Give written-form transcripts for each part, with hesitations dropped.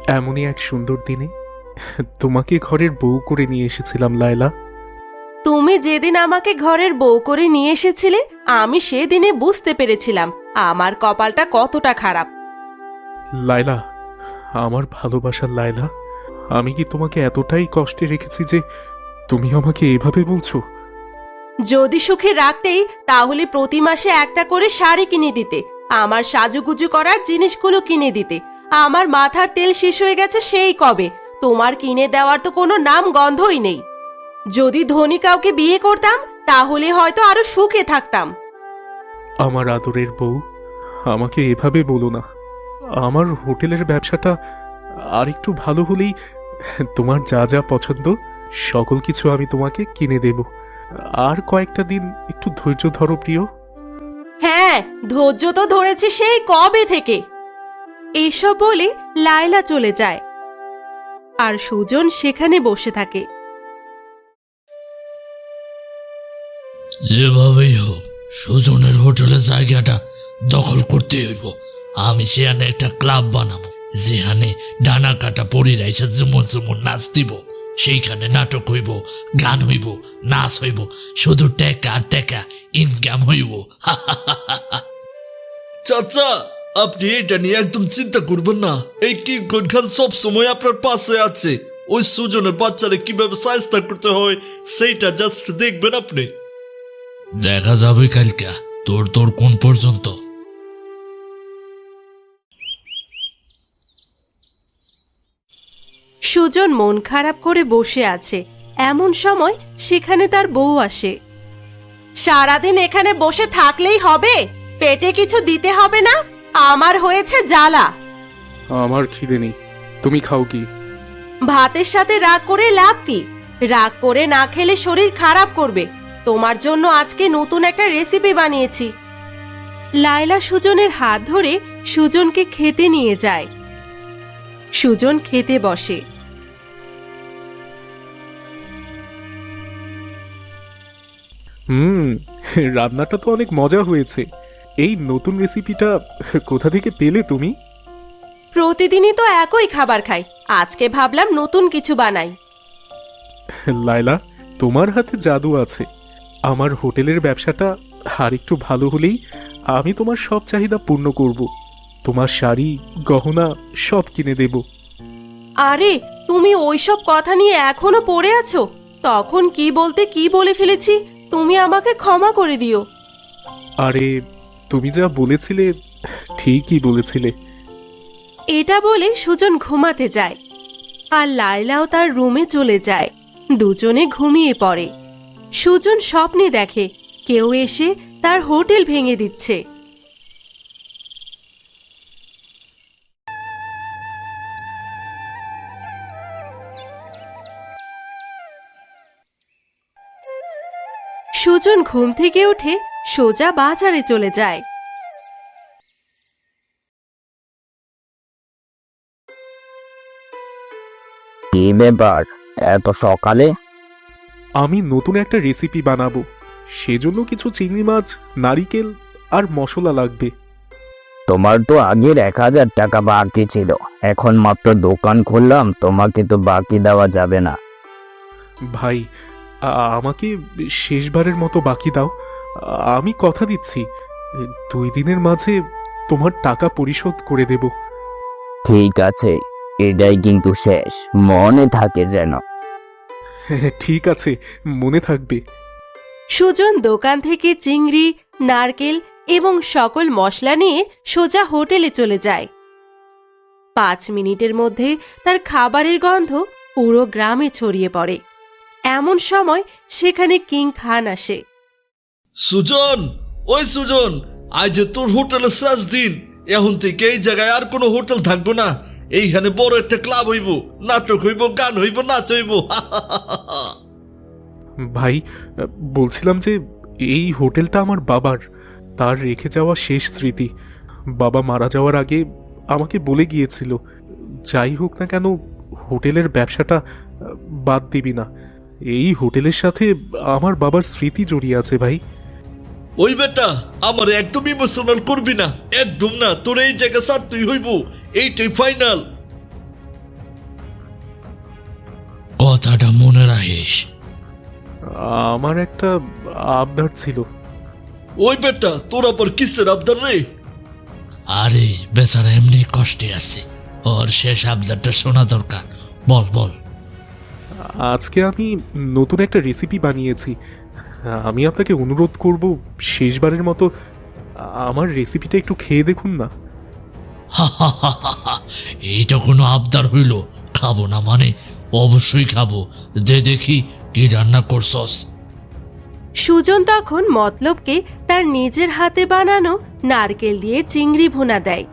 এমনই এক সুন্দর দিনে তোমাকে ঘরের বউ করে নিয়ে এসেছিলাম লায়লা। তুমি যেদিন আমাকে ঘরের বউ করে নিয়ে এসেছিলে আমি সেদিনে বুঝতে পেরেছিলাম আমার কপালটা কতটা খারাপ। লায়লা, আমার ভালোবাসার লায়লা, আমি কি তোমাকে এতটাই কষ্টে রেখেছি যে তুমি আমাকে এভাবে বলছো? যদি সুখে রাখতেই তাহলে প্রতি মাসে একটা করে শাড়ি কিনে দিতে, আমার সাজুগুজু করার জিনিসগুলো কিনে দিতে। আমার মাথার তেল শেষ হয়ে গেছে সেই কবে, তোমার কিনে দেওয়ার তো কোনো নাম গন্ধই নেই। যদি ধনী কাউকে বিয়ে করতাম তাহলে হয়তো আরো সুখে থাকতাম। আমার আদরের বউ, আমাকে এভাবে বলো না। আমার হোটেলের ব্যবসাটা আর একটু ভালো হলেই তোমার যা যা পছন্দ সকল কিছু আমি তোমাকে কিনে দেব। আর কয়েকটা দিন একটু ধৈর্য ধরো প্রিয়। হ্যাঁ, ধৈর্য তো ধরেছি সেই কবে থেকে। এইসব বলে লায়লা চলে যায় আর সুজন সেখানে বসে থাকে। যেভাবেই হোক সুজনের হোটেলের জায়গাটা দখল করতে হইব। আমি সেখানে একটা ক্লাব বানাবো, যেখানে ডানা কাটা পরীরা এসে যেমন যেমন নাচ দিব। সেইখানে নাটক হইব, গান হইব, নাচ হইব, শুধু টেকা টেকা ইনকাম হইব। চাচা, আপনি এটা নিয়ে একদম চিন্তা করবেন না। এই কিং খান সব সময় আপনার পাশে আছে। ওই সুজনের বাচ্চারে কিভাবে সাহায্য করতে হয় সেইটা জাস্ট দেখবেন আপনি। দেখা যাবে কালকা তোর তোর কোন পর্যন্ত। সুজন মন খারাপ করে বসে আছে, এমন সময় সেখানে তার বউ আসে। সারাদিন এখানে বসে থাকলেই হবে? পেটে কিছু দিতে হবে না? আমার হয়েছে জ্বালা। আমার খিদে নেই, তুমি খাও কি? ভাতের সাথে রাগ করে লাভ কি? রাগ করে না খেলে শরীর খারাপ করবে। তোমার জন্য আজকে নতুন একটা রেসিপি বানিয়েছি। লায়লা সুজনের হাত ধরে সুজনকে খেতে নিয়ে যায়। সুজন খেতে বসে। রান্নাটা তো অনেক মজা হয়েছে। এই নতুন রেসিপিটা কোথা থেকে পেলে তুমি? প্রতিদিনই তো একই খাবার খাই, আজকে ভাবলাম নতুন কিছু বানাই। লায়লা, তোমার হাতে জাদু আছে। আমার হোটেলের ব্যবসাটা আর একটু ভালো হলেই আমি তোমার সব চাহিদা পূর্ণ করব। তোমার শাড়ি, গহনা সব কিনে দেব। আরে, তুমি ওইসব কথা নিয়ে এখনো পড়ে আছো? তখন কি বলতে কি বলে ফেলেছি, তুমি আমাকে ক্ষমা করে দিও। আরে, তুমি যা বলেছিলে ঠিকই বলেছিলে। এটা বলে সুজন ঘুমাতে যায় আর লায়লাও তার রুমে চলে যায়। দুজনে ঘুমিয়ে পড়ে। সুজন স্বপ্নে দেখে কেউ এসে তার হোটেল ভেঙে দিচ্ছে। সুজন ঘুম থেকে উঠে সোজা বাজারে চলে যায়। কি ব্যাপার এত সকালে? আমি নতুন একটা রেসিপি বানাবো, সেজন্য কিছু চিংড়ি মাছ, নারিকেল আর মশলা লাগবে। তোমার তো আগের 1000 টাকা বাকি ছিল, এখন মাত্র দোকান খুললাম, তোমাকে তো বাকি দেওয়া যাবে না। ভাই, আমাকে শেষবারের মতো বাকি দাও। আমি কথা দিচ্ছি 2 দিনের মাঝে তোমার টাকা পরিশোধ করে দেব। ঠিক আছে, এটাই কিন্তু শেষ, মনে থাকে যেন। ঠিক আছে, মনে থাকবে। সুজন দোকান থেকে চিংড়ি, নারকেল এবং সকল মশলা নিয়ে সোজা হোটেলে চলে যায়। 5 মিনিটের মধ্যে তার খাবারের গন্ধ পুরো গ্রামে ছড়িয়ে পড়ে। এমন সময় সেখানে কিং খান আসে। সুজন, ওই সুজন, আজ তোর হোটেলের শেষ দিন। এখন থেকে এই জায়গায় আর কোনো হোটেল থাকবো না। এইখানে বড় একটা ক্লাব হইব, নাটক হইব, গান হইব, নাচ হইব। ভাই, বলছিলাম যে এই হোটেলটা আমার বাবার, তার রেখে যাওয়া শেষ স্মৃতি। বাবা মারা যাওয়ার আগে আমাকে বলে গিয়েছিল, যাই হোক না কেন হোটেলের ব্যবসাটা বাদ দিবি না। এই হোটেলের সাথে আমার বাবার স্মৃতি জড়িয়ে আছে ভাই। ওই বেটা, আমার একদম ইমোশনাল করবি না, একদম না। তোর এই জায়গা ছাড়তেই হইব, এইটাই ফাইনাল। কথাটা মনে রাখিস। আমার একটা আবদার ছিল। ওই বেটা, তোর আবার কিসের আবদার রে? আরে বেচারা এমনি কষ্টে আছে, ওর শেষ আবদারটা শোনা দরকার। বল বল। আজকে আমি নতুন একটা রেসিপি বানিয়েছি। আমি আপনাকে অনুরোধ করব, শেষবারের মতো আমার রেসিপিটা একটু খেয়ে দেখুন না। এইটা কোনো আবদার হইল? খাবো না মানে? অবশ্যই খাবো, দে দেখি কি রান্না করছস। সুজন তখন মতলবকে তার নিজের হাতে বানানো নারকেল দিয়ে চিংড়ি ভুনা দেয়।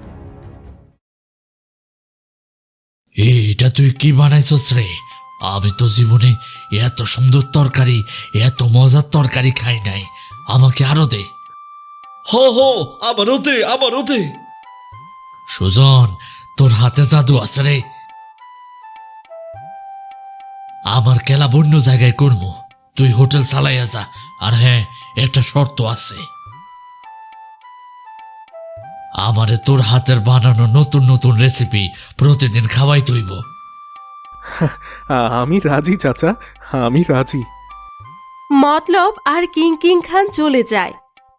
এটা তুই কি বানাইছস রে? আমি তো জীবনে এত সুন্দর তরকারি, এত মজার তরকারি খাই নাই। আমাকে আরো দে। আমারও দে, আমারও দে। সুজন, তোর হাতে জাদু আছে রে। আমার খেলা অন্য জায়গায় করবো, তুই হোটেল চালাইয়া যা। আর হ্যাঁ, একটা শর্ত আছে, আমারে তোর হাতের বানানো নতুন নতুন রেসিপি প্রতিদিন খাওয়াই তুইব। আমি রাজি চাচা, আমি রাজি। মতলব আর কিং কিং খান চলে যায়।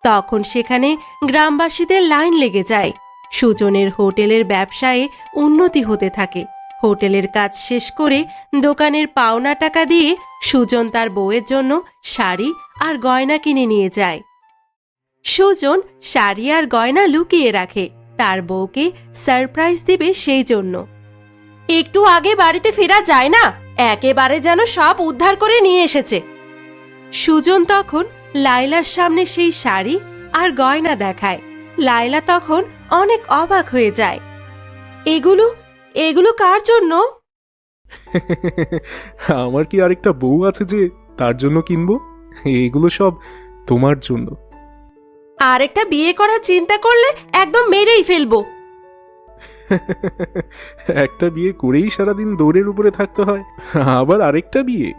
তখন সেখানে গ্রামবাসীদের লাইন লেগে যায়। সুজনের হোটেলের ব্যবসায়ে উন্নতি হতে থাকে। হোটেলের কাজ শেষ করে দোকানের পাওনা টাকা দিয়ে সুজন তার বউয়ের জন্য শাড়ি আর গয়না কিনে নিয়ে যায়। সুজন শাড়ি আর গয়না লুকিয়ে রাখে, তার বউকে সারপ্রাইজ দিবে সেই জন্য। একটু আগে বাড়িতে ফেরা যায় না, একেবারে যেন সব উদ্ধার করে নিয়ে এসেছে। সুজন তখন লাইলার সামনে সেই শাড়ি আর গয়না দেখায়। লাইলা তখন অনেক অবাক হয়ে যায়। এগুলো এগুলো কার জন্য? আমার কি আরেকটা বউ আছে যে তার জন্য কিনবো? এগুলো সব তোমার জন্য। আরেকটা বিয়ে করার চিন্তা করলে একদম মেরেই ফেলবো। একটা বিয়ে করেই সারাদিন দৌড়ের উপরে থাকতে হয়, আবার আরেকটা বিয়ে?